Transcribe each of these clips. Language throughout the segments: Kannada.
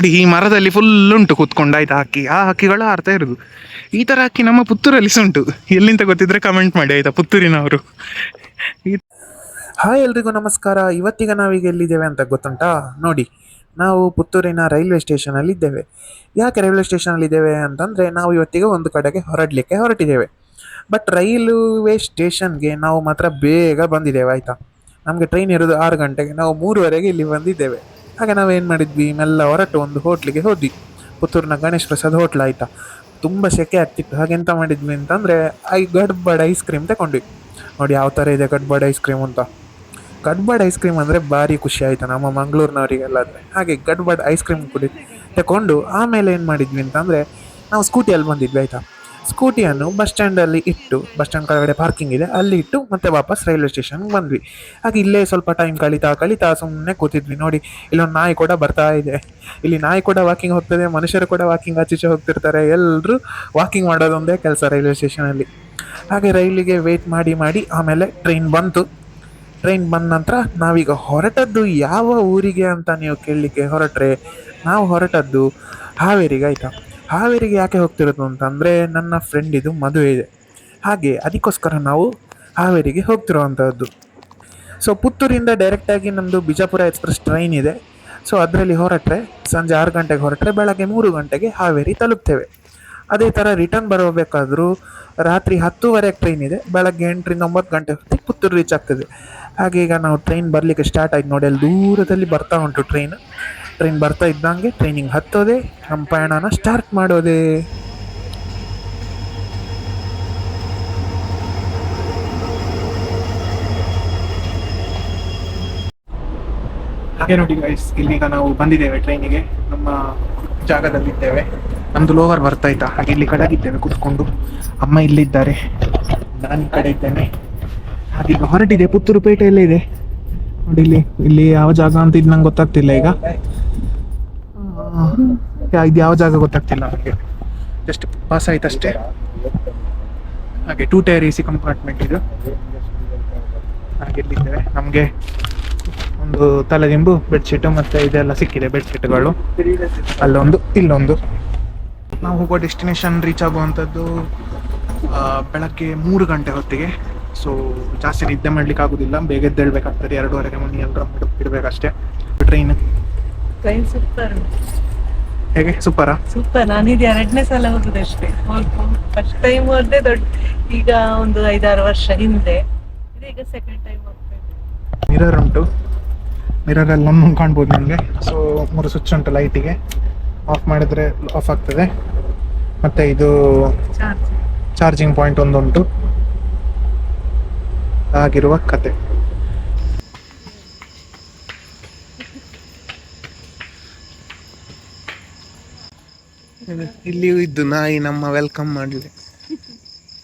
ನೋಡಿ ಈ ಮರದಲ್ಲಿ ಫುಲ್ ಉಂಟು ಕೂತ್ಕೊಂಡು ಆಯ್ತಾ ಹಕ್ಕಿ, ಆ ಹಕ್ಕಿಗಳು ಹಾರ್ತಾ ಇರೋದು. ಈ ತರ ಹಕ್ಕಿ ನಮ್ಮ ಪುತ್ತೂರಲ್ಲಿ ಸಹ ಉಂಟು. ಎಲ್ಲಿಂದ ಗೊತ್ತಿದ್ರೆ ಕಮೆಂಟ್ ಮಾಡಿ ಆಯ್ತಾ, ಪುತ್ತೂರಿನವರು. ಹಾಯ್ ಎಲ್ರಿಗೂ ನಮಸ್ಕಾರ. ಇವತ್ತಿಗೆ ನಾವೀಗ ಎಲ್ಲಿದ್ದೇವೆ ಅಂತ ಗೊತ್ತುಂಟಾ? ನೋಡಿ, ನಾವು ಪುತ್ತೂರಿನ ರೈಲ್ವೆ ಸ್ಟೇಷನಲ್ಲಿ ಇದ್ದೇವೆ. ಯಾಕೆ ರೈಲ್ವೆ ಸ್ಟೇಷನಲ್ಲಿ ಇದ್ದೇವೆ ಅಂತಂದರೆ, ನಾವು ಇವತ್ತಿಗೆ ಒಂದು ಕಡೆಗೆ ಹೊರಡಲಿಕ್ಕೆ ಹೊರಟಿದ್ದೇವೆ. ಬಟ್ ರೈಲ್ವೆ ಸ್ಟೇಷನ್ಗೆ ನಾವು ಮಾತ್ರ ಬೇಗ ಬಂದಿದ್ದೇವೆ ಆಯಿತಾ. ನಮಗೆ ಟ್ರೈನ್ ಇರೋದು 6 ಗಂಟೆಗೆ, ನಾವು 3:30ಗೆ ಇಲ್ಲಿ ಬಂದಿದ್ದೇವೆ. ಹಾಗೆ ನಾವೇನು ಮಾಡಿದ್ವಿ, ಮೆಲ್ಲ ಹೊರಟು ಒಂದು ಹೋಟ್ಲಿಗೆ ಹೋದ್ವಿ. ಪುತ್ತೂರಿನ ಗಣೇಶ್ ಪ್ರಸಾದ್ ಹೋಟ್ಲ್ ಆಯಿತಾ. ತುಂಬ ಸೆಕೆ ಆಗ್ತಿತ್ತು. ಹಾಗೆ ಎಂತ ಮಾಡಿದ್ವಿ ಅಂತಂದರೆ ಗಡ್ಬಡ್ ಐಸ್ ಕ್ರೀಮ್ ತಗೊಂಡ್ವಿ. ನೋಡಿ ಯಾವ ಥರ ಇದೆ ಗಡ್ಬಡ್ ಐಸ್ ಕ್ರೀಮ್ ಅಂತ. ಗಡ್ಬಡ್ ಐಸ್ ಕ್ರೀಮ್ ಅಂದರೆ ಭಾರಿ ಖುಷಿ ಆಯಿತು ನಮ್ಮ ಮಂಗಳೂರಿನವರಿಗೆಲ್ಲಾದರೆ. ಹಾಗೆ ಗಡ್ಬಡ್ ಐಸ್ ಕ್ರೀಮ್ ತಗೊಂಡು ಆಮೇಲೆ ಏನು ಮಾಡಿದ್ವಿ ಅಂತಂದರೆ, ನಾವು ಸ್ಕೂಟಿಯಲ್ಲಿ ಬಂದಿದ್ವಿ ಆಯಿತಾ. ಸ್ಕೂಟಿಯನ್ನು ಬಸ್ ಸ್ಟ್ಯಾಂಡಲ್ಲಿ ಇಟ್ಟು, ಬಸ್ ಸ್ಟ್ಯಾಂಡ್ ಕೆಳಗಡೆ ಪಾರ್ಕಿಂಗ್ ಇದೆ, ಅಲ್ಲಿ ಇಟ್ಟು ಮತ್ತೆ ವಾಪಸ್ ರೈಲ್ವೆ ಸ್ಟೇಷನ್ಗೆ ಬಂದ್ವಿ. ಹಾಗೆ ಇಲ್ಲೇ ಸ್ವಲ್ಪ ಟೈಮ್ ಕಳೀತಾ ಸುಮ್ಮನೆ ಕೂತಿದ್ವಿ. ನೋಡಿ, ಇಲ್ಲೊಂದು ನಾಯಿ ಕೂಡ ಬರ್ತಾ ಇದೆ. ಇಲ್ಲಿ ನಾಯಿ ಕೂಡ ವಾಕಿಂಗ್ ಹೋಗ್ತದೆ, ಮನುಷ್ಯರು ಕೂಡ ವಾಕಿಂಗ್ ಆಚೀಚೆ ಹೋಗ್ತಿರ್ತಾರೆ. ಎಲ್ಲರೂ ವಾಕಿಂಗ್ ಮಾಡೋದೊಂದೇ ಕೆಲಸ ರೈಲ್ವೆ ಸ್ಟೇಷನಲ್ಲಿ. ಹಾಗೆ ರೈಲಿಗೆ ವೆಯ್ಟ್ ಮಾಡಿ ಆಮೇಲೆ ಟ್ರೈನ್ ಬಂತು. ಟ್ರೈನ್ ಬಂದ ನಂತರ ನಾವೀಗ ಹೊರಟದ್ದು ಯಾವ ಊರಿಗೆ ಅಂತ ನೀವು ಕೇಳಲಿಕ್ಕೆ ಹೊರಟ್ರೆ, ನಾವು ಹೊರಟದ್ದು ಹಾವೇರಿಗೆ ಆಯಿತಾ. ಹಾವೇರಿಗೆ ಯಾಕೆ ಹೋಗ್ತಿರೋದು ಅಂತಂದರೆ, ನನ್ನ ಫ್ರೆಂಡಿದು ಮದುವೆ ಇದೆ. ಹಾಗೆ ಅದಕ್ಕೋಸ್ಕರ ನಾವು ಹಾವೇರಿಗೆ ಹೋಗ್ತಿರೋವಂಥದ್ದು. ಸೊ ಪುತ್ತೂರಿಂದ ಡೈರೆಕ್ಟಾಗಿ ನಮ್ಮದು ಬಿಜಾಪುರ ಎಕ್ಸ್ಪ್ರೆಸ್ ಟ್ರೈನ್ ಇದೆ. ಸೊ ಅದರಲ್ಲಿ ಹೊರಟ್ರೆ ಸಂಜೆ 6 ಗಂಟೆಗೆ ಹೊರಟ್ರೆ ಬೆಳಗ್ಗೆ 3 ಗಂಟೆಗೆ ಹಾವೇರಿ ತಲುಪ್ತೇವೆ. ಅದೇ ಥರ ರಿಟರ್ನ್ ಬರಬೇಕಾದ್ರೂ ರಾತ್ರಿ 10:30ಗೆ ಟ್ರೈನ್ ಇದೆ. ಬೆಳಗ್ಗೆ 8ರಿಂದ 9 ಗಂಟೆ ಹೊತ್ತಿಗೆ ಪುತ್ತೂರು ರೀಚ್ ಆಗ್ತದೆ. ಹಾಗೆ ಈಗ ನಾವು ಟ್ರೈನ್ ಬರಲಿಕ್ಕೆ ಸ್ಟಾರ್ಟ್ ಆಯ್ತು. ನೋಡಿ, ಅಲ್ಲಿ ದೂರದಲ್ಲಿ ಬರ್ತಾ ಉಂಟು ಟ್ರೈನ್. ಟ್ರೈನ್ ಬರ್ತಾ ಇದ್ದಂಗೆ ಟ್ರೈನಿಂಗ್ ಹತ್ತೋದೆ, ನಮ್ಮ ಪ್ರಯಾಣನ ಸ್ಟಾರ್ಟ್ ಮಾಡೋದೇ. ಹಾಗೆ ನೋಡಿ ಗೈಸ್, ಇಲ್ಲಿಗ ನಾವು ಬಂದಿದ್ದೇವೆ ಟ್ರೈನಿಗೆ. ನಮ್ಮ ಜಾಗದಲ್ಲಿದ್ದೇವೆ. ನಮ್ದು ಲೋವರ್ ಬರ್ತಾ ಇತ್ತಾ. ಹಾಗೆ ಇಲ್ಲಿ ಕಡೆಗಿದ್ದೇವೆ ಕೂತ್ಕೊಂಡು. ಅಮ್ಮ ಇಲ್ಲಿದ್ದಾರೆ, ನಾನು ಈ ಕಡೆ ಇದ್ದೇನೆ. ಹಾಗೆ ಈಗ ಹೊರಟಿದೆ. ಪುತ್ತೂರು ಪೇಟೆಯಲ್ಲೇ ಇದೆ ನೋಡಿ. ಇಲ್ಲಿ ಯಾವ ಜಾಗ ಅಂತ ಇದು ನಂಗೆ ಗೊತ್ತಾಗ್ತಿಲ್ಲ ಈಗ. ಇದು ಯಾವ ಜಾಗ ಗೊತ್ತಾಗ್ತಿಲ್ಲ ನನಗೆ. ಜಸ್ಟ್ ಪಾಸ್ ಆಯ್ತಷ್ಟೇ. ಹಾಗೆ 2 ಟೈರ್ AC ಕಂಪಾರ್ಟ್ಮೆಂಟ್ ಇದು. ಹಾಗೆ ಇಲ್ಲಿದ್ದೇವೆ. ನಮಗೆ ಒಂದು ತಲೆದಿಂಬು, ಬೆಡ್ಶೀಟು ಮತ್ತೆ ಇದೆಲ್ಲ ಸಿಕ್ಕಿದೆ, ಬೆಡ್ಶೀಟ್ಗಳು ಅಲ್ಲೊಂದು ಇಲ್ಲೊಂದು. ನಾವು ಹೋಗೋ ಡೆಸ್ಟಿನೇಷನ್ ರೀಚ್ ಆಗುವಂಥದ್ದು ಬೆಳಗ್ಗೆ 3 ಗಂಟೆ ಹೊತ್ತಿಗೆ. ಸೊ ಜಾಸ್ತಿ ನಿದ್ದೆ ಮಾಡ್ಲಿಕ್ಕೆ ಆಗೋದಿಲ್ಲ, ಬೇಗ ಎದ್ದೇಳ್ಬೇಕಾಗ್ತದೆ. 2:30ಗೆ ಮನೆ ಇಡಬೇಕಷ್ಟೇ. Train super. ಹೇಗೆ ಸೂಪರಾ? ಸೂಪರ್. ನಾನಿದು 2ನೇ ಸಲ ಹೋಗುದಷ್ಟೇ. ಫಸ್ಟ್ ಟೈಮ್ ಹೋದೆ ದೊಡ್ಡ, ಈಗ ಒಂದು 5-6 ವರ್ಷ ಹಿಂದೆ. ಇದೀಗ ಸೆಕೆಂಡ್ ಟೈಮ್ ಹೋಗ್ತಾ ಇದ್ದೀನಿ. ಮಿರರ್ ಉಂಟು, ಮಿರರಲ್ಲಿ ನಮ್ಮನ್ನು ಕಾಣ್ಬೋದು ನಿಮಗೆ. ಸೊ 3 ಸ್ವಿಚ್ ಉಂಟು ಲೈಟಿಗೆ. ಆಫ್ ಮಾಡಿದ್ರೆ ಆಫ್ ಆಗ್ತದೆ. ಮತ್ತೆ ಇದು ಚಾರ್ಜಿಂಗ್ ಪಾಯಿಂಟ್ ಒಂದುಂಟು. ಆಗಿರುವ ಕತೆ. ಇಲ್ಲಿಯೂ ಇದ್ದು ನಾಯಿ ನಮ್ಮ ವೆಲ್ಕಮ್ ಮಾಡಲಿ.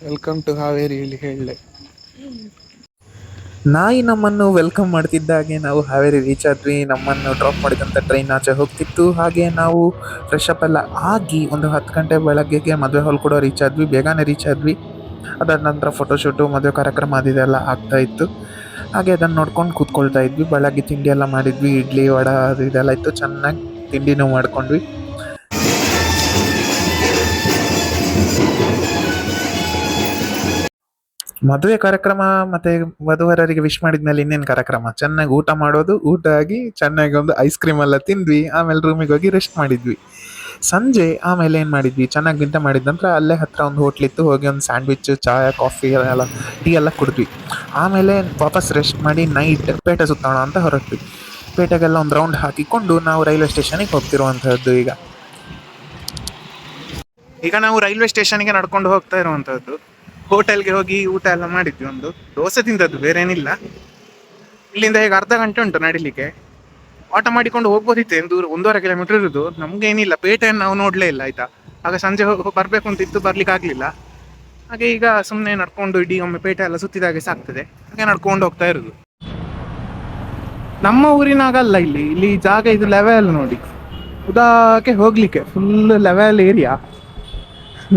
ವೆಲ್ಕಮ್ ಟು ಹಾವೇರಿ ಇಲ್ಲಿ ಹೇಳಲೆ. ನಾಯಿ ನಮ್ಮನ್ನು ವೆಲ್ಕಮ್ ಮಾಡ್ತಿದ್ದಾಗೆ ನಾವು ಹಾವೇರಿ ರೀಚ್ ಆದ್ವಿ. ನಮ್ಮನ್ನು ಡ್ರಾಪ್ ಮಾಡಿದಂಥ ಟ್ರೈನ್ ಆಚೆ ಹೋಗ್ತಿತ್ತು. ಹಾಗೆ ನಾವು ಫ್ರೆಶ್ ಅಪ್ ಎಲ್ಲ ಆಗಿ ಒಂದು 10 ಗಂಟೆ ಬೆಳಗ್ಗೆಗೆ ಮದುವೆ ಹಾಲ್ ಕೂಡ ರೀಚ್ ಆದ್ವಿ. ಬೇಗನೆ ರೀಚ್ ಆದ್ವಿ. ಅದಾದ ನಂತರ ಫೋಟೋಶೂಟು, ಮದುವೆ ಕಾರ್ಯಕ್ರಮ ಅದೆಲ್ಲ ಆಗ್ತಾ ಇತ್ತು. ಹಾಗೆ ಅದನ್ನು ನೋಡ್ಕೊಂಡು ಕೂತ್ಕೊಳ್ತಾ ಇದ್ವಿ. ಬೆಳಗ್ಗೆ ತಿಂಡಿ ಎಲ್ಲ ಮಾಡಿದ್ವಿ. ಇಡ್ಲಿ, ವಡೆ ಅದು ಇದೆಲ್ಲ ಇತ್ತು. ಚೆನ್ನಾಗಿ ತಿಂಡಿನೂ ಮಾಡ್ಕೊಂಡ್ವಿ. ಮದುವೆ ಕಾರ್ಯಕ್ರಮ ಮತ್ತು ವಧುವರರಿಗೆ ವಿಶ್ ಮಾಡಿದ್ಮೇಲೆ ಇನ್ನೇನು ಕಾರ್ಯಕ್ರಮ, ಚೆನ್ನಾಗಿ ಊಟ ಮಾಡೋದು. ಊಟ ಆಗಿ ಚೆನ್ನಾಗಿ ಒಂದು ಐಸ್ ಕ್ರೀಮ್ ಎಲ್ಲ ತಿಂದ್ವಿ. ಆಮೇಲೆ ರೂಮಿಗೆ ಹೋಗಿ ರೆಸ್ಟ್ ಮಾಡಿದ್ವಿ. ಸಂಜೆ ಆಮೇಲೆ ಏನು ಮಾಡಿದ್ವಿ, ಚೆನ್ನಾಗಿ ಊಟ ಮಾಡಿದ ನಂತರ ಅಲ್ಲೇ ಹತ್ತಿರ ಒಂದು ಹೋಟ್ಲಿತ್ತು. ಹೋಗಿ ಒಂದು ಸ್ಯಾಂಡ್ವಿಚ್, ಚಾಯ್, ಕಾಫಿ ಎಲ್ಲ, ಟೀ ಎಲ್ಲ ಕುಡಿದ್ವಿ. ಆಮೇಲೆ ವಾಪಸ್ ರೆಸ್ಟ್ ಮಾಡಿ ನೈಟ್ ಪೇಟೆ ಸುತ್ತೋಣ ಅಂತ ಹೊರಟ್ವಿ. ಪೇಟೆಗೆಲ್ಲ ಒಂದು ರೌಂಡ್ ಹಾಕಿಕೊಂಡು ನಾವು ರೈಲ್ವೆ ಸ್ಟೇಷನಿಗೆ ಹೋಗ್ತಿರುವಂಥದ್ದು. ಈಗ ನಾವು ರೈಲ್ವೆ ಸ್ಟೇಷನ್ಗೆ ನಡ್ಕೊಂಡು ಹೋಗ್ತಾ ಇರುವಂಥದ್ದು. ಹೋಟೆಲ್ಗೆ ಹೋಗಿ ಊಟ ಎಲ್ಲ ಮಾಡಿದ್ವಿ. ಒಂದು ದೋಸೆ ತಿಂದದ್ದು, ಬೇರೆ ಏನಿಲ್ಲ. ಇಲ್ಲಿಂದ ಈಗ ಅರ್ಧ ಗಂಟೆ ಉಂಟು ನಡಿಲಿಕ್ಕೆ. ಆಟೋ ಮಾಡಿಕೊಂಡು ಹೋಗ್ಬೋದಿತ್ತು. ದೂರ 1.5 ಕಿಲೋಮೀಟರ್ ಇರೋದು. ನಮಗೇನಿಲ್ಲ, ಪೇಟೆಯನ್ನು ನಾವು ನೋಡಲೇ ಇಲ್ಲ ಆಯಿತಾ. ಆಗ ಸಂಜೆ ಬರಬೇಕು ಅಂತಿತ್ತು, ಬರ್ಲಿಕ್ಕೆ ಆಗಲಿಲ್ಲ. ಹಾಗೆ ಈಗ ಸುಮ್ಮನೆ ನಡ್ಕೊಂಡು ಇಡೀ ಒಮ್ಮೆ ಪೇಟೆ ಎಲ್ಲ ಸುತ್ತಿದಾಗೆ ಸಾಕ್ತದೆ. ಹಾಗೆ ನಡ್ಕೊಂಡು ಹೋಗ್ತಾ ಇರೋದು. ನಮ್ಮ ಊರಿನಾಗಲ್ಲ, ಇಲ್ಲಿ ಜಾಗ ಇದು ಲೆವೆಲ್ ನೋಡಿ. ಉದಾಕೆ ಹೋಗ್ಲಿಕ್ಕೆ ಫುಲ್ ಲೆವೆಲ್ ಏರಿಯಾ.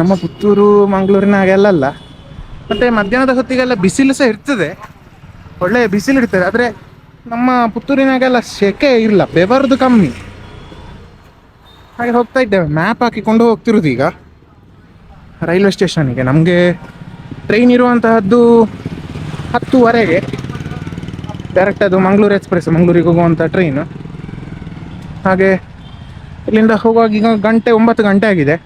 ನಮ್ಮ ಪುತ್ತೂರು ಮಂಗಳೂರಿನಾಗೆಲ್ಲ. ಮತ್ತು ಮಧ್ಯಾಹ್ನದ ಹೊತ್ತಿಗೆಲ್ಲ ಬಿಸಿಲು ಸಹ ಇರ್ತದೆ, ಒಳ್ಳೆಯ ಬಿಸಿಲು ಇರ್ತದೆ. ಆದರೆ ನಮ್ಮ ಪುತ್ತೂರಿನಾಗೆಲ್ಲ ಸೆಕೆ ಇಲ್ಲ, ಬೆವರ್ದು ಕಮ್ಮಿ. ಹಾಗೆ ಹೋಗ್ತಾ ಇದ್ದೇವೆ, ಮ್ಯಾಪ್ ಹಾಕಿಕೊಂಡು ಹೋಗ್ತಿರೋದು ಈಗ ರೈಲ್ವೆ ಸ್ಟೇಷನಿಗೆ. ನಮಗೆ ಟ್ರೈನ್ ಇರುವಂತಹದ್ದು 10:15 ಡೈರೆಕ್ಟ್, ಅದು ಮಂಗಳೂರು ಎಕ್ಸ್ಪ್ರೆಸ್, ಮಂಗಳೂರಿಗೆ ಹೋಗುವಂಥ ಟ್ರೈನು. ಹಾಗೆ ಇಲ್ಲಿಂದ ಹೋಗುವಾಗ ಈಗ 9 ಗಂಟೆ ಆಗಿದೆ.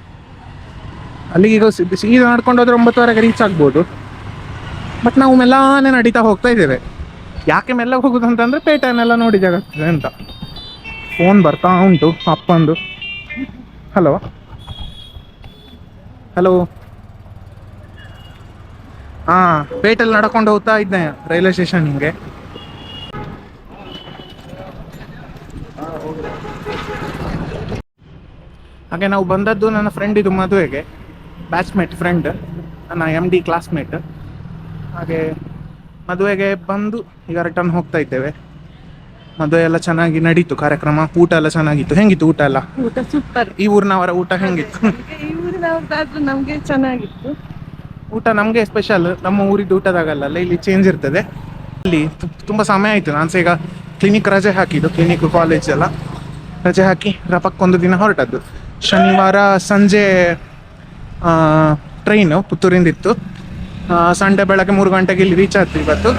ಅಲ್ಲಿಗೆ ಈಗ ಸೀದಾ ನಡ್ಕೊಂಡು ಹೋದ್ರೆ 9:15 ರೀಚ್ ಆಗ್ಬೋದು. ಬಟ್ ನಾವು ಮೆಲ್ಲನೆ ನಡೀತಾ ಹೋಗ್ತಾ ಇದ್ದೇವೆ. ಯಾಕೆ ಮೆಲ್ಲ ಹೋಗೋದು ಅಂತಂದರೆ ಪೇಟೆನೆಲ್ಲ ನೋಡಿದಾಗ್ತದೆ ಅಂತ. ಫೋನ್ ಬರ್ತಾ ಉಂಟು ಅಪ್ಪಂದು. ಹಲೋ ಹಲೋ, ಹಾಂ, ಪೇಟೆಲ್ಲಿ ನಡ್ಕೊಂಡು ಹೋಗ್ತಾ ಇದ್ದೆ ರೈಲ್ವೆ ಸ್ಟೇಷನ್ಗೆ. ಹಾಗೆ ನಾವು ಬಂದದ್ದು ನನ್ನ ಫ್ರೆಂಡ್ ಇದು ಮದುವೆಗೆ, ಬ್ಯಾಚ್ಮೇಟ್ ಫ್ರೆಂಡ್, ನನ್ನ MD ಕ್ಲಾಸ್ಮೇಟ್. ಹಾಗೆ ಮದುವೆಗೆ ಬಂದು ಈಗ ರಿಟರ್ನ್ ಹೋಗ್ತಾ ಇದ್ದೇವೆ. ಮದುವೆ ಎಲ್ಲ ಚೆನ್ನಾಗಿ ನಡೀತು, ಕಾರ್ಯಕ್ರಮ, ಊಟ ಎಲ್ಲ ಚೆನ್ನಾಗಿತ್ತು. ಹೆಂಗಿತ್ತು ಊಟ ಎಲ್ಲ? ಊಟ ಸೂಪರ್. ಈ ಊರಿನವರ ಊಟ ಹೆಂಗಿತ್ತು? ಈ ಊರಿನವ್ರದ್ದಾದ್ರೂ ನಮ್ಗೆ ಚೆನ್ನಾಗಿತ್ತು ಊಟ. ನಮಗೆ ಸ್ಪೆಷಲ್, ನಮ್ಮ ಊರಿದ್ದು ಊಟದಾಗಲ್ಲ, ಇಲ್ಲಿ ಚೇಂಜ್ ಇರ್ತದೆ. ಅಲ್ಲಿ ತುಂಬ ಸಮಯ ಆಯಿತು. ನಾನು ಸಹ ಈಗ ಕ್ಲಿನಿಕ್ ರಜೆ ಹಾಕಿದ್ದು, ಕ್ಲಿನಿಕ್ ಕಾಲೇಜ್ ಎಲ್ಲ ರಜೆ ಹಾಕಿ ರಪಕ್ಕೊಂದು ದಿನ ಹೊರಟದ್ದು. ಶನಿವಾರ ಸಂಜೆ ಟ್ರೈನು ಪುತ್ತೂರಿಂದ ಇತ್ತು. ಸಂಡೇ ಬೆಳಗ್ಗೆ 3 ಗಂಟೆಗೆ ಇಲ್ಲಿ ರೀಚ್ ಆದ್ವಿ. ಇವತ್ತು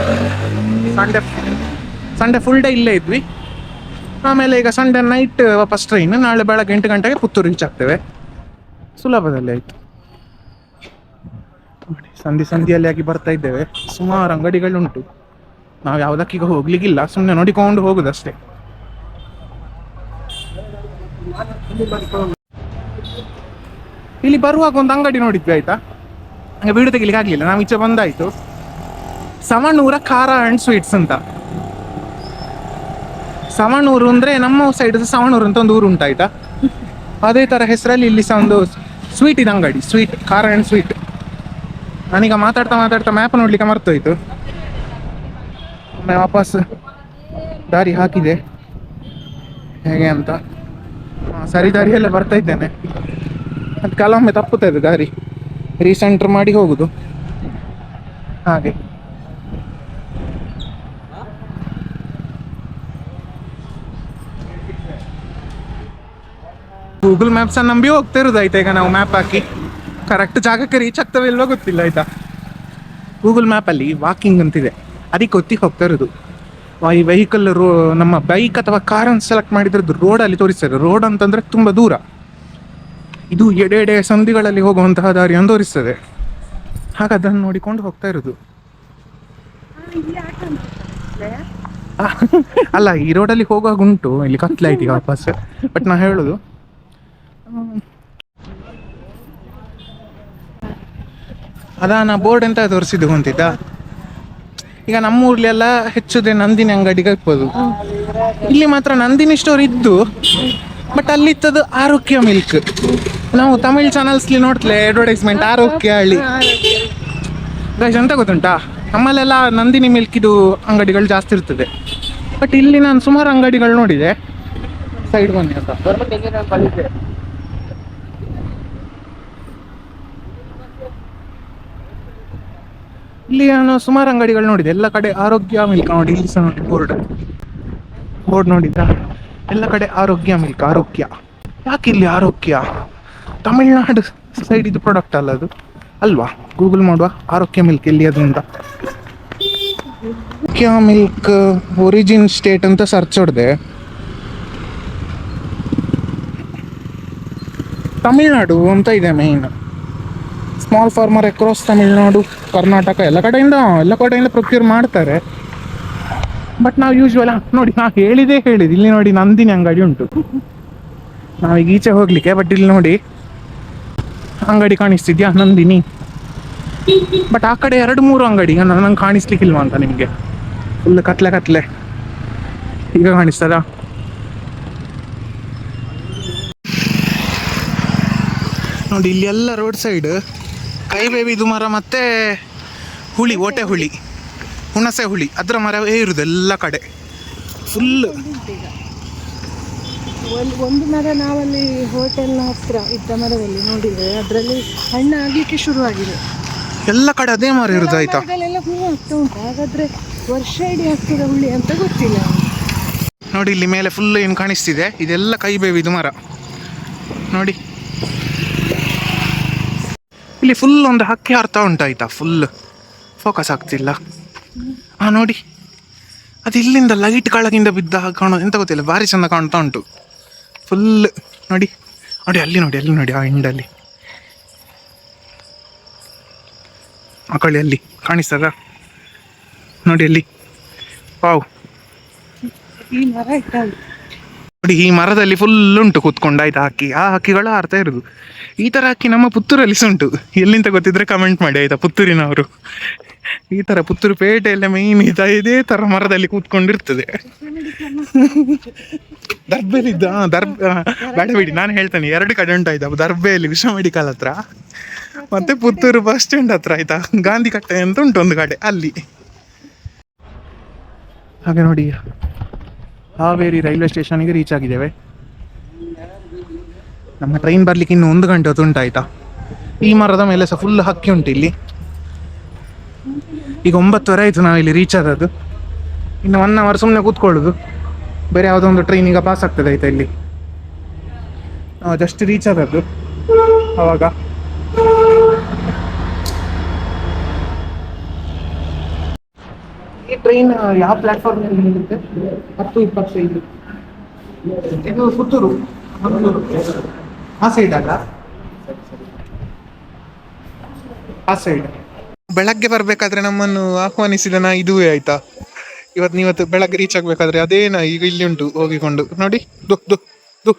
ಸಂಡೇ ಫುಲ್ ಡೇ ಇಲ್ಲೇ ಇದ್ವಿ. ಆಮೇಲೆ ಈಗ ಸಂಡೇ ನೈಟ್ ವಾಪಸ್ ಟ್ರೈನ್. ನಾಳೆ ಬೆಳಗ್ಗೆ 8 ಗಂಟೆಗೆ ಪುತ್ತೂರು ರೀಚ್ ಆಗ್ತೇವೆ. ಸುಲಭದಲ್ಲಿ ಆಯಿತು. ಸಂಧಿಯಲ್ಲಿ ಆಗಿ ಬರ್ತಾ ಇದ್ದೇವೆ. ಸುಮಾರು ಅಂಗಡಿಗಳುಂಟು. ನಾವು ಯಾವುದಕ್ಕೀಗ ಹೋಗ್ಲಿಕ್ಕಿಲ್ಲ, ಸುಮ್ಮನೆ ನೋಡಿಕೊಂಡು ಹೋಗುದಷ್ಟೇ. ಇಲ್ಲಿ ಬರುವಾಗ ಒಂದು ಅಂಗಡಿ ನೋಡಿದ್ವಿ, ಆಯ್ತಾ, ಹಂಗೆ ವೀಡಿಯೋ ತೆಗಿಲಿಕ್ಕೆ ಆಗಲಿಲ್ಲ. ನಾವು ಈಚೆ ಬಂದಾಯಿತು. ಸವಣೂರ ಖಾರ ಆ್ಯಂಡ್ ಸ್ವೀಟ್ಸ್ ಅಂತ. ಸವಣೂರು ಅಂದರೆ ನಮ್ಮ ಸೈಡ್ ಸವಣೂರು ಅಂತ ಒಂದು ಊರು ಉಂಟಾಯ್ತಾ, ಅದೇ ಥರ ಹೆಸರಲ್ಲಿ ಇಲ್ಲಿ ಸಹ ಒಂದು ಸ್ವೀಟಿನ ಅಂಗಡಿ, ಸ್ವೀಟ್, ಖಾರ ಆ್ಯಂಡ್ ಸ್ವೀಟ್. ನಾನೀಗ ಮಾತಾಡ್ತಾ ಮ್ಯಾಪ್ ನೋಡ್ಲಿಕ್ಕೆ ಮರ್ತೋಯ್ತು. ಒಮ್ಮೆ ವಾಪಸ್ ದಾರಿ ಹಾಕಿದೆ ಹೇಗೆ ಅಂತ. ಸರಿ ದಾರಿಯೆಲ್ಲ ಬರ್ತಾ ಇದ್ದೇನೆ. ಅದು ಕೆಲವೊಮ್ಮೆ ತಪ್ಪುತ್ತಾ ಇದೆ ದಾರಿ, ರೀಸೆಂಟ್ರ್ ಮಾಡಿ ಹೋಗುದು ಹಾಗೆ. ಗೂಗಲ್ ಮ್ಯಾಪ್ಸನ್ನು ನಂಬಿ ಹೋಗ್ತಾ ಇರೋದು, ಆಯ್ತಾ. ಈಗ ನಾವು ಮ್ಯಾಪ್ ಹಾಕಿ ಕರೆಕ್ಟ್ ಜಾಗಕ್ಕೆ ರೀಚ್ ಆಗ್ತವೆ ಇಲ್ವೋ ಗೊತ್ತಿಲ್ಲ, ಆಯ್ತಾ. ಗೂಗಲ್ ಮ್ಯಾಪಲ್ಲಿ ವಾಕಿಂಗ್ ಅಂತಿದೆ, ಅದಕ್ಕೆ ಒತ್ತಿ ಹೋಗ್ತಾ ಇರೋದು. ಈ ವೆಹಿಕಲ್ ನಮ್ಮ ಬೈಕ್ ಅಥವಾ ಕಾರನ್ನು ಸೆಲೆಕ್ಟ್ ಮಾಡಿದ್ರದ್ದು ರೋಡಲ್ಲಿ ತೋರಿಸ್ತದೆ. ರೋಡ್ ಅಂತಂದರೆ ತುಂಬ ದೂರ, ಇದು ಎಡೆ ಸಂಧಿಗಳಲ್ಲಿ ಹೋಗುವಂತಹ ದಾರಿಯನ್ನು ತೋರಿಸ್ತದೆ. ಹಾಗೆ ಅದನ್ನು ನೋಡಿಕೊಂಡು ಹೋಗ್ತಾ ಇರೋದು. ಅಲ್ಲ, ಈ ರೋಡಲ್ಲಿ ಹೋಗುವಾಗ ಉಂಟು, ಇಲ್ಲಿ ಕತ್ಲಾಯ್ತು ಈಗ ವಾಪಸ್. ಬಟ್ ನಾ ಹೇಳೋದು, ನಾ ಬೋರ್ಡ್ ಎಂತ ತೋರಿಸಿದ್ದು ಅಂತಿದ್ದ. ಈಗ ನಮ್ಮ ಊರ್ಲೆಲ್ಲ ಹೆಚ್ಚುದೇ ನಂದಿನಿ ಅಂಗಡಿಗೆ ಇರ್ಬೋದು. ಇಲ್ಲಿ ಮಾತ್ರ ನಂದಿನಿ ಸ್ಟೋರ್ ಇದ್ದು, ಬಟ್ ಅಲ್ಲಿತ್ತದು ಆರೋಗ್ಯ ಮಿಲ್ಕ್. ನಾವು ತಮಿಳ್ ಚಾನಲ್ಸ್ಲಿ ನೋಡ್ತಲೇ ಅಡ್ವರ್ಟೈಸ್ಮೆಂಟ್, ಆರೋಗ್ಯ ಹಳ್ಳಿ ಗೈಸ್ ಅಂತ ಗೊತ್ತುಂಟಾ. ನಮ್ಮಲ್ಲೆಲ್ಲ ನಂದಿನಿ ಮಿಲ್ಕಿದು ಅಂಗಡಿಗಳು ಜಾಸ್ತಿ ಇರ್ತದೆ. ಬಟ್ ಇಲ್ಲಿ ನಾನು ಸುಮಾರು ಅಂಗಡಿಗಳು ನೋಡಿದೆ. ಸೈಡ್ ಬನ್ನಿ ಅಂತ, ಇಲ್ಲಿ ನಾನು ಸುಮಾರು ಅಂಗಡಿಗಳು ನೋಡಿದೆ. ಎಲ್ಲ ಕಡೆ ಆರೋಗ್ಯ ಮಿಲ್ಕ್ ನೋಡಿ, ಇಲ್ಲಿ ಸಹ ನೋಡಿ ಬೋರ್ಡ್ ನೋಡಿದ್ದ, ಎಲ್ಲ ಕಡೆ ಆರೋಗ್ಯ ಮಿಲ್ಕ್. ಆರೋಗ್ಯ ಯಾಕೆ ಇಲ್ಲಿ ಆರೋಗ್ಯ? ತಮಿಳ್ನಾಡು ಸೈಡ್ ಇದು ಪ್ರಾಡಕ್ಟ್ ಅಲ್ಲ ಅದು ಅಲ್ವಾ? ಗೂಗಲ್ ಮಾಡುವ ಆರೋಗ್ಯ ಮಿಲ್ಕ್ ಎಲ್ಲಿ ಅದು ಅಂತ. ಆರೋಗ್ಯ ಮಿಲ್ಕ್ ಒರಿಜಿನ್ ಸ್ಟೇಟ್ ಅಂತ ಸರ್ಚ್ ಹೊಡೆದೆ. ತಮಿಳ್ನಾಡು ಅಂತ ಇದೆ main. Small farmer across Tamil Nadu, Karnataka, ಎಲ್ಲ ಕಡೆಯಿಂದ ಪ್ರೊಕ್ಯೂರ್ ಮಾಡ್ತಾರೆ. ಬಟ್ ನಾವು ಯೂಶ್ವಲ್ ನೋಡಿ, ನಾ ಹೇಳಿದೆ ಇಲ್ಲಿ ನೋಡಿ ನಂದಿನಿ ಅಂಗಡಿ ಉಂಟು. ನಾವೀಗ ಈಚೆ ಹೋಗ್ಲಿಕ್ಕೆ, ಬಟ್ ಇಲ್ಲಿ ನೋಡಿ ಅಂಗಡಿ ಕಾಣಿಸ್ತಿದ್ಯಾ, ನಂದಿನಿ. ಬಟ್ ಆ ಕಡೆ 2-3 ಅಂಗಡಿ ನಂಗೆ ಕಾಣಿಸ್ಲಿಕ್ಕಿಲ್ವಾ ಅಂತ ನಿಮಗೆ? ಫುಲ್ ಕತ್ಲೆ ಈಗ ಕಾಣಿಸ್ತದ? ನೋಡಿ ಇಲ್ಲಿ ಎಲ್ಲ ರೋಡ್ ಸೈಡ್ ಕೈಬೇವಿದು ಮರ ಮತ್ತೆ ಹುಳಿ, ಓಟೆ ಹುಳಿ, ಹುಣಸೆ ಹುಳಿ, ಅದರ ಮರವೇ ಇರುದು ಎಲ್ಲ ಕಡೆ ಫುಲ್. ಒಂದು ಮರ ನಾವಲ್ಲಿ ಹೋಟೆಲ್ನ ಹತ್ರ ಇದ್ದ ಮರದಲ್ಲಿ ನೋಡಿದ್ರೆ ಅದರಲ್ಲಿ ಹಣ್ಣು ಆಗ್ಲಿಕ್ಕೆ ಶುರುವಾಗಿದೆ. ಎಲ್ಲ ಕಡೆ ಅದೇ ಮರ ಇರುದು, ಆಯ್ತಾ. ಎಲ್ಲ ಹೂ ಆಗ್ತಾ ಉಂಟು. ಹಾಗಾದ್ರೆ ವರ್ಷ ಇಡೀ ಆಗ್ತದ ಹುಳಿ ಅಂತ ಗೊತ್ತಿಲ್ಲ. ನೋಡಿ ಇಲ್ಲಿ ಮೇಲೆ ಫುಲ್ ಏನು ಕಾಣಿಸ್ತಿದೆ, ಇದೆಲ್ಲ ಕೈಬೇವಿದು ಮರ. ನೋಡಿ ಇಲ್ಲಿ ಫುಲ್ ಒಂದು ಹಕ್ಕಿ ಹಾರ್ತಾ ಉಂಟಾಯ್ತಾ, ಫುಲ್ ಫೋಕಸ್ ಆಗ್ತಿಲ್ಲ. ಹಾಂ ನೋಡಿ, ಅದು ಇಲ್ಲಿಂದ ಲೈಟ್ ಕೆಳಗಿಂದ ಬಿದ್ದ ಹಾಗೆ ಕಾಣೋದು, ಎಂತ ಗೊತ್ತಿಲ್ಲ, ಭಾರಿ ಚೆಂದ ಕಾಣ್ತಾ ಉಂಟು ಫುಲ್. ನೋಡಿ ನೋಡಿ ಅಲ್ಲಿ ನೋಡಿ, ಅಲ್ಲಿ ನೋಡಿ, ಆ ಹಿಂಡಲ್ಲಿ ಮಕ್ಕಳು ಅಲ್ಲಿ ಕಾಣಿಸ್ತದ ನೋಡಿ, ಅಲ್ಲಿ ವಾವ್. ಈ ಮರ ಇಟ್ಟಲ್ಲ ನೋಡಿ, ಈ ಮರದಲ್ಲಿ ಫುಲ್ ಉಂಟು ಕೂತ್ಕೊಂಡಾಯ್ತಾ ಹಕ್ಕಿ. ಆ ಹಕ್ಕಿಗಳು ಹಾರ್ತಾ ಇರೋದು. ಈ ಥರ ಹಕ್ಕಿ ನಮ್ಮ ಪುತ್ತೂರಲ್ಲಿ ಸಹ ಉಂಟು. ಎಲ್ಲಿಂತ ಗೊತ್ತಿದ್ರೆ ಕಮೆಂಟ್ ಮಾಡಿ ಆಯ್ತಾ, ಪುತ್ತೂರಿನವರು. ಈ ಥರ ಪುತ್ತೂರು ಪೇಟೆಯಲ್ಲ ಮೇಯ್ನ್ ಇದೇ ಥರ ಮರದಲ್ಲಿ ಕೂತ್ಕೊಂಡಿರ್ತದೆ. ದರ್ಬೆಲಿದ್ದ ಬೇಡ ಬಿಡಿ, ನಾನು ಹೇಳ್ತೇನೆ, 2 ಕಡೆ ಉಂಟಾಯ್ತಾ, ದರ್ಬೆಯಲ್ಲಿ ವಿಶ್ವ ಮೆಡಿಕಲ್ ಹತ್ರ, ಮತ್ತೆ ಪುತ್ತೂರು ಬಸ್ ಸ್ಟ್ಯಾಂಡ್ ಹತ್ರ ಆಯ್ತಾ, ಗಾಂಧಿ ಕಟ್ಟೆ ಅಂತ ಉಂಟು ಒಂದು ಕಡೆ ಅಲ್ಲಿ. ಹಾಗೆ ನೋಡಿ, ಹಾವೇರಿ ರೈಲ್ವೆ ಸ್ಟೇಷನ್ಗೆ ರೀಚ್ ಆಗಿದ್ದೇವೆ. ನಮ್ಮ ಟ್ರೈನ್ ಬರ್ಲಿಕ್ಕೆ ಇನ್ನು 1 ಗಂಟೆ ಹೊತ್ತು ಉಂಟಾಯ್ತಾ. ಈ ಮರದ ಮೇಲೆ ಸಹ ಫುಲ್ ಹಕ್ಕಿ ಉಂಟು ಇಲ್ಲಿ. ಈಗ 9:30 ಆಯಿತು ನಾವು ಇಲ್ಲಿ ರೀಚ್ ಆದದ್ದು. ಇನ್ನು 1 ಅವರ್ ಸುಮ್ಮನೆ ಕೂತ್ಕೊಳ್ಳೋದು, ಬೇರೆ ಯಾವುದೋ ಒಂದು ಟ್ರೈನ್ ಈಗ ಪಾಸ್ ಆಗ್ತದೆ ಆಯ್ತಾ. ಇಲ್ಲಿ ನಾವು ಜಸ್ಟ್ ರೀಚ್ ಆದದ್ದು ಅವಾಗ. ಈ ಟ್ರೈನ್ ಯಾವ ಪ್ಲಾಟ್ಫಾರ್ಮ್ನಲ್ಲಿ ನಿಲ್ಲುತ್ತೆ? 10:25. ಇದು ಪುತ್ತೂರು, ಮಂಗಳೂರು ಆ ಸೈಡ್ ಅಲ್ಲ, ಆ ಸೈಡ್. ಬೆಳಗ್ಗೆ ಬರಬೇಕಾದ್ರೆ ನಮ್ಮನ್ನು ಆಹ್ವಾನಿಸಿದ ನಾ ಇದುವೇ ಆಯ್ತಾ. ನೀವತ್ತು ಬೆಳಗ್ಗೆ ರೀಚ್ ಆಗಬೇಕಾದ್ರೆ ಅದೇ ನಾ ಈಗ ಇಲ್ಲಿ ಉಂಟು ಹೋಗಿಕೊಂಡು ನೋಡಿ, ದು ದು ದು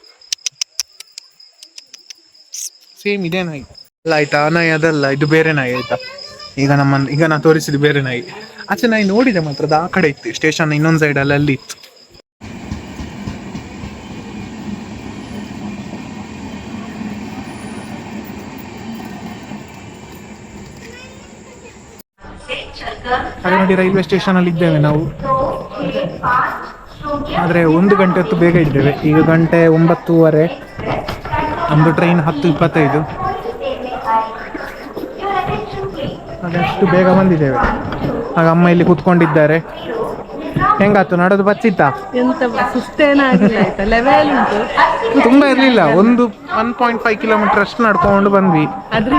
ಸೇಮ್ ಇದೇ ನಾಯಿ ಅಲ್ಲ ಆಯ್ತಾ. ನಾಯಿ ಅದಲ್ಲ, ಇದು ಬೇರೆ ನಾಯಿ ಆಯ್ತಾ. ಈಗ ನಾ ತೋರಿಸಿದ ಬೇರೆ ನಾಯಿ. ಆಚೆ ನಾಯಿ ನೋಡಿದೆ ಮಾತ್ರ, ಆ ಕಡೆ ಇತ್ತು ಸ್ಟೇಷನ್ ಇನ್ನೊಂದು ಸೈಡ್ ಅಲ್ಲಿ ಇತ್ತು. ಹಾಗೆ ನೋಡಿ, ರೈಲ್ವೆ ಸ್ಟೇಷನ್ ಅಲ್ಲಿ ಇದ್ದೇವೆ ನಾವು. ಆದ್ರೆ 1 ಗಂಟೆ ಹೊತ್ತು ಬೇಗ ಇದ್ದೇವೆ. ಈಗ ಗಂಟೆ 9:30. ನಮ್ದು ಟ್ರೈನ್ 10:25. ಅದಷ್ಟು ಬೇಗ ಬಂದಿದ್ದೇವೆ. ಆಗ ಅಮ್ಮ ಇಲ್ಲಿ ಕೂತ್ಕೊಂಡಿದ್ದಾರೆ. ಹೆಂಗಾತು ನಡೆದು ಬಚ್ಚಿತ್ತಾ? ಎಂತ ಸುಸ್ತೇನಾಗಿಲ್ಲ ಆಯ್ತಾ, ಲೆವೆಲ್ ಉಂಟು. ತುಂಬಾ ಇರ್ಲಿಲ್ಲ, 1.5 ಕಿಲೋಮೀಟರ್ ಅಷ್ಟು ನಡ್ಕೊಂಡು ಬಂದ್ವಿ.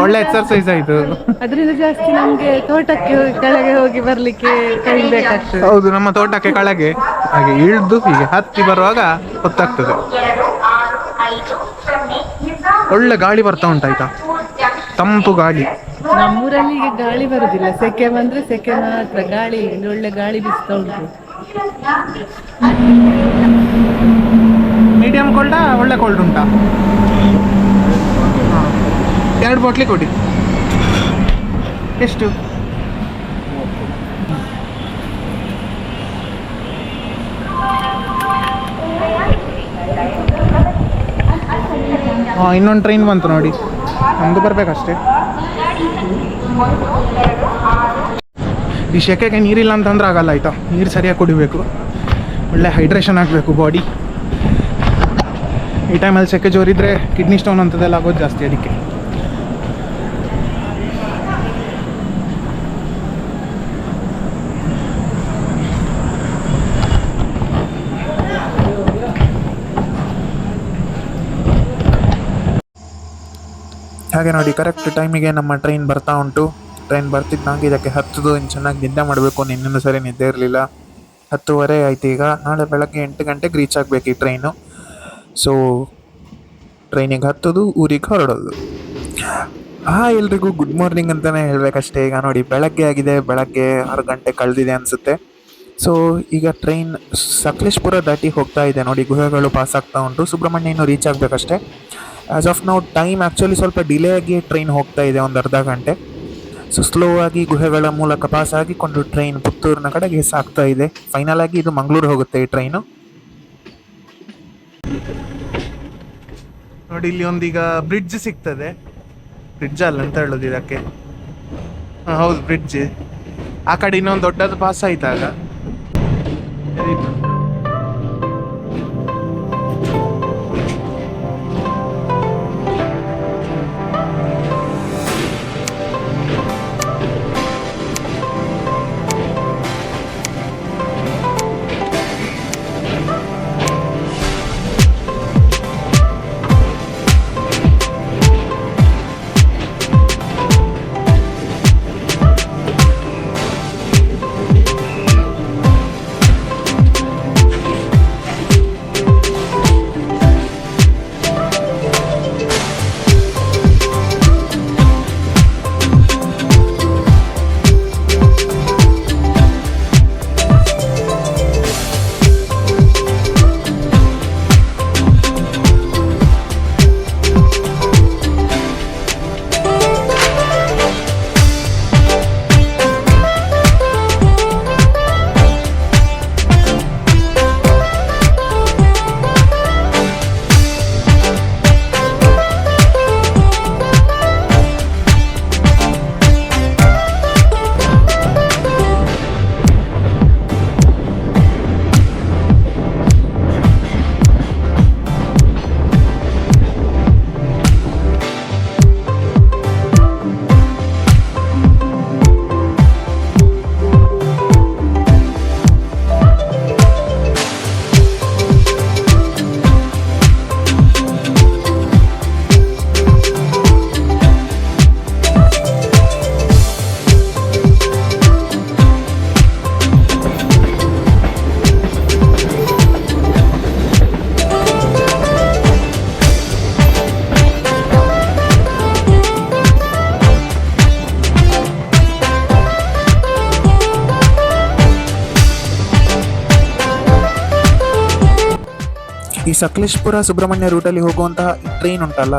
ಒಳ್ಳೆ ಎಕ್ಸರ್ಸೈಸ್ ಆಯ್ತು. ಅದರಿಂದ ಜಾಸ್ತಿ ನಮ್ಗೆ ತೋಟಕ್ಕೆ ಕೆಳಗೆ ಹೋಗಿ ಬರ್ಲಿಕ್ಕೆ ಟೈಮ್ ಬೇಕಾಗ್ತದೆ. ಹೌದು, ನಮ್ಮ ತೋಟಕ್ಕೆ ಕೆಳಗೆ ಹಾಗೆ ಇಳಿದು ಹೀಗೆ ಹತ್ತಿ ಬರುವಾಗ ಹೊತ್ತಾಗ್ತದೆ. ಒಳ್ಳೆ ಗಾಳಿ ಬರ್ತಾ ಉಂಟಾಯ್ತಾ, ತಂಪು ಗಾಳಿ. ನಮ್ಮೂರಲ್ಲಿ ಈಗ ಗಾಳಿ ಬರುದಿಲ್ಲ, ಸೆಕೆ ಬಂದ್ರೆ ಸೆಕೆ ಮಾತ್ರ, ಗಾಳಿ ಒಳ್ಳೆ ಗಾಳಿ ಬೀಸ್ತಾ ಉಂಟು. ಮೀಡಿಯಂ ಕೋಲ್ಡಾ ಒಳ್ಳೆ ಕೋಲ್ಡ್ ಉಂಟಾ? 2 ಬಾಟ್ಲಿ ಕೊಡಿ. ಎಷ್ಟು? ಹಾಂ, ಇನ್ನೊಂದು ಟ್ರೈನ್ ಬಂತು ನೋಡಿ, ನಮ್ಮದು ಬರಬೇಕಷ್ಟೇ. ಈ ಸೆಕೆಗೆ ನೀರಿಲ್ಲ ಅಂತಂದ್ರೆ ಆಗಲ್ಲ ಆಯಿತಾ. ನೀರು ಸರಿಯಾಗಿ ಕುಡಿಬೇಕು, ಒಳ್ಳೆ ಹೈಡ್ರೇಷನ್ ಆಗಬೇಕು ಬಾಡಿ. ಈ ಟೈಮಲ್ಲಿ ಸೆಕೆ ಜೋರಿದ್ರೆ ಕಿಡ್ನಿ ಸ್ಟೋನ್ ಅಂಥದ್ದೆಲ್ಲ ಆಗೋದು ಜಾಸ್ತಿ ಅದಕ್ಕೆ. ಹಾಗೆ ನೋಡಿ, ಕರೆಕ್ಟ್ ಟೈಮಿಗೆ ನಮ್ಮ ಟ್ರೈನ್ ಬರ್ತಾ ಉಂಟು. ಟ್ರೈನ್ ಬರ್ತಿದ್ದಂಗೆ ಇದಕ್ಕೆ ಹತ್ತದು, ಇನ್ನು ಚೆನ್ನಾಗಿ ನಿದ್ದೆ ಮಾಡಬೇಕು. ನಿನ್ನೂ ಸರಿ ನಿದ್ದೆ ಇರಲಿಲ್ಲ. 10:30 ಆಯ್ತು. ಈಗ ನಾಳೆ ಬೆಳಗ್ಗೆ 8 ಗಂಟೆಗೆ ರೀಚ್ ಆಗಬೇಕು ಈ ಟ್ರೈನು. ಸೊ ಟ್ರೈನಿಗೆ ಹತ್ತೋದು, ಊರಿಗೆ ಹೊರಡೋದು. ಎಲ್ರಿಗೂ ಗುಡ್ ಮಾರ್ನಿಂಗ್ ಅಂತಲೇ ಹೇಳಬೇಕಷ್ಟೇ. ಈಗ ನೋಡಿ, ಬೆಳಗ್ಗೆ ಆಗಿದೆ, ಬೆಳಗ್ಗೆ 6 ಗಂಟೆ ಕಳೆದಿದೆ ಅನಿಸುತ್ತೆ. ಸೊ ಈಗ ಟ್ರೈನ್ ಸಕಲೇಶ್ಪುರ ದಾಟಿ ಹೋಗ್ತಾ ಇದೆ ನೋಡಿ, ಗುಹೆಗಳು ಪಾಸ್ ಆಗ್ತಾ ಉಂಟು. ಸುಬ್ರಹ್ಮಣ್ಯ ಇನ್ನೂ ರೀಚ್ ಆಗಬೇಕಷ್ಟೇ. ಆ್ಯಸ್ ಆಫ್ ನಾವು ಟೈಮ್ ಆ್ಯಕ್ಚುಲಿ ಸ್ವಲ್ಪ ಡಿಲೇ ಆಗಿ ಟ್ರೈನ್ ಹೋಗ್ತಾ ಇದೆ, ಒಂದು ಅರ್ಧ ಗಂಟೆ. ಸೊ ಸ್ಲೋ ಆಗಿ ಗುಹೆಗಳ ಮೂಲಕ ಪಾಸ್ ಆಗಿಕೊಂಡು ಟ್ರೈನ್ ಪುತ್ತೂರಿನ ಕಡೆಗೆ ಸಾಗ್ತಾ ಇದೆ. ಫೈನಲ್ ಆಗಿ ಇದು ಮಂಗಳೂರು ಹೋಗುತ್ತೆ ಈ ಟ್ರೈನು. ನೋಡಿ, ಇಲ್ಲಿ ಒಂದೀಗ ಬ್ರಿಡ್ಜ್ ಸಿಗ್ತದೆ. ಬ್ರಿಡ್ಜ್ ಅಲ್ಲ ಅಂತ ಹೇಳೋದು ಇದಕ್ಕೆ. ಹೌದು, ಬ್ರಿಡ್ಜ್. ಆ ಕಡೆ ಇನ್ನೊಂದು ದೊಡ್ಡದು ಪಾಸ್ ಆಯ್ತಾಗ. ಈ ಸಕಲೇಶ್ಪುರ ಸುಬ್ರಹ್ಮಣ್ಯ ರೂಟಲ್ಲಿ ಹೋಗುವಂತಹ ಈ ಟ್ರೈನ್ ಉಂಟಲ್ಲ,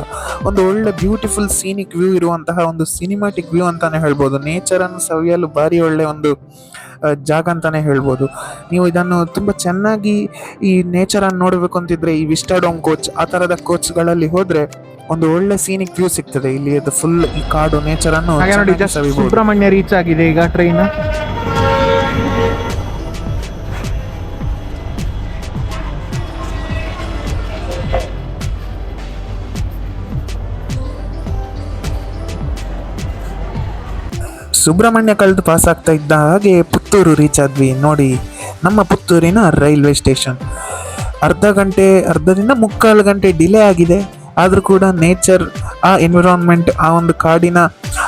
ಒಂದು ಒಳ್ಳೆ ಬ್ಯೂಟಿಫುಲ್ ಸೀನಿಕ್ ವ್ಯೂ ಇರುವಂತಹ ಒಂದು ಸಿನಿಮ್ಯಾಟಿಕ್ ವ್ಯೂ ಅಂತಾನೆ ಹೇಳ್ಬೋದು. ನೇಚರನ್ನು ಸವಿಯಲು ಭಾರಿ ಒಳ್ಳೆ ಒಂದು ಜಾಗ ಅಂತಾನೆ ಹೇಳ್ಬೋದು. ನೀವು ಇದನ್ನು ತುಂಬ ಚೆನ್ನಾಗಿ ಈ ನೇಚರನ್ನು ನೋಡಬೇಕು ಅಂತಿದ್ರೆ ಈ ವಿಸ್ಟಾಡೋಮ್ ಕೋಚ್ ಆ ಥರದ ಕೋಚ್ಗಳಲ್ಲಿ ಹೋದರೆ ಒಂದು ಒಳ್ಳೆ ಸೀನಿಕ್ ವ್ಯೂ ಸಿಗ್ತದೆ. ಇಲ್ಲಿ ಅದು ಫುಲ್ ಈ ಕಾಡು ನೇಚರನ್ನು ಹಾಗೆ ನೋಡಿ ಚೆನ್ನಾಗಿ ಜಸ್ಟ್ ಸವಿಬೋದು. ಸುಬ್ರಹ್ಮಣ್ಯ ರೀಚ್ ಆಗಿದೆ ಈಗ ಟ್ರೈನ್. ಸುಬ್ರಹ್ಮಣ್ಯ ಕಳೆದು ಪಾಸ್ ಆಗ್ತಾ ಇದ್ದ ಹಾಗೆ ಪುತ್ತೂರು ರೀಚ್ ಆದ್ವಿ. ನೋಡಿ ನಮ್ಮ ಪುತ್ತೂರಿನ ರೈಲ್ವೆ ಸ್ಟೇಷನ್. ಅರ್ಧದಿಂದ ಮುಕ್ಕಾಲು ಗಂಟೆ ಡಿಲೇ ಆಗಿದೆ, ಆದರೂ ಕೂಡ ನೇಚರ್, ಆ ಎನ್ವಿರಾನ್ಮೆಂಟ್, ಆ ಒಂದು ಕಾಡಿನ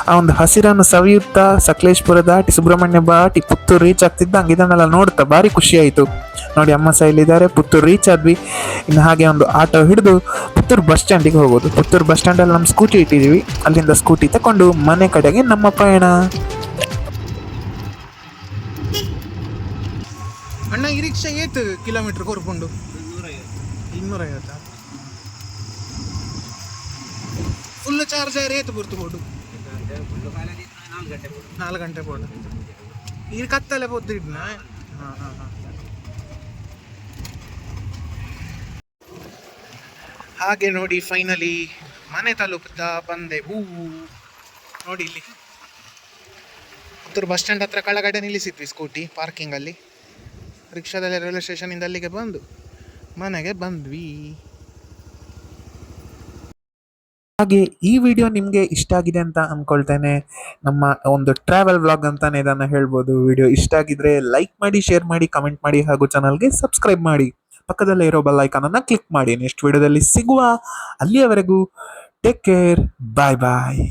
ಆ ಒಂದು ಹಸಿರನ್ನು ಸವಿಯುತ್ತಾ ಸಕಲೇಶ್ಪುರ ದಾಟಿ ಸುಬ್ರಹ್ಮಣ್ಯ ದಾಟಿ ಪುತ್ತೂರು ರೀಚ್ ಆಗ್ತಿದ್ದಂಗೆ ಇದನ್ನೆಲ್ಲ ನೋಡ್ತಾ ಭಾರಿ ಖುಷಿ ಆಯಿತು. ನೋಡಿ ಅಮ್ಮ ಸಹ ಇಲ್ಲಿದ್ದಾರೆ. ಪುತ್ತೂರು ರೀಚ್ ಆದ್ವಿ. ಇನ್ನು ಹಾಗೆ ಒಂದು ಆಟೋ ಹಿಡಿದು ಪುತ್ತೂರು ಬಸ್ ಸ್ಟ್ಯಾಂಡಿಗೆ ಹೋಗೋದು. ಪುತ್ತೂರು ಬಸ್ ಸ್ಟ್ಯಾಂಡಲ್ಲಿ ನಮ್ಮ ಸ್ಕೂಟಿ ಇಟ್ಟಿದ್ದೀವಿ, ಅಲ್ಲಿಂದ ಸ್ಕೂಟಿ ತಗೊಂಡು ಮನೆ ಕಡೆಗೆ ನಮ್ಮ ಪಯಣ. ಅಣ್ಣ ಈ ರಿಕ್ಷಾ ಏತು ಕಿಲೋಮೀಟರ್ ಕೊರ್ಕೊಂಡು 250 ಫುಲ್ ಚಾರ್ಜ್ ಆದ್ರೆ ಏತು ಬರ್ತು ಬೋಡು 4 ಗಂಟೆ ಬೋಡು ಈ ಕತ್ತಲೆ ಪೊದ್ದು ಇಡ್ನ. ಹಾಗೆ ನೋಡಿ ಫೈನಲಿ ಮನೆ ತಲುಪ್ತಾ ಬಂದೆ. ನೋಡಿ ಇಲ್ಲಿ ಪುತ್ತೂರು ಬಸ್ ಸ್ಟ್ಯಾಂಡ್ ಹತ್ರ ಕೆಳಗಡೆ ನಿಲ್ಲಿಸಿದ್ವಿ ಸ್ಕೂಟಿ ಪಾರ್ಕಿಂಗಲ್ಲಿ. ರಿಕ್ಷಾದಲ್ಲಿ ರೈಲ್ವೆ ಸ್ಟೇಷನಿಂದ ಅಲ್ಲಿಗೆ ಬಂದು ಮನೆಗೆ ಬಂದ್ವಿ. ಹಾಗೆ ಈ ವಿಡಿಯೋ ನಿಮಗೆ ಇಷ್ಟ ಆಗಿದೆ ಅಂತ ಅಂದ್ಕೊಳ್ತೇನೆ. ನಮ್ಮ ಒಂದು ಟ್ರಾವೆಲ್ ವ್ಲಾಗ್ ಅಂತಾನೆ ಇದನ್ನು ಹೇಳ್ಬೋದು. ವಿಡಿಯೋ ಇಷ್ಟ ಆಗಿದ್ರೆ ಲೈಕ್ ಮಾಡಿ, ಶೇರ್ ಮಾಡಿ, ಕಮೆಂಟ್ ಮಾಡಿ ಹಾಗೂ ಚಾನಲ್ಗೆ ಸಬ್ಸ್ಕ್ರೈಬ್ ಮಾಡಿ. ಪಕ್ಕದಲ್ಲೇ ಇರೋ ಬೆಲ್ ಐಕಾನನ್ನು ಕ್ಲಿಕ್ ಮಾಡಿ. ನೆಕ್ಸ್ಟ್ ವಿಡಿಯೋದಲ್ಲಿ ಸಿಗುವ. ಅಲ್ಲಿಯವರೆಗೂ ಟೇಕ್ ಕೇರ್, ಬಾಯ್ ಬಾಯ್.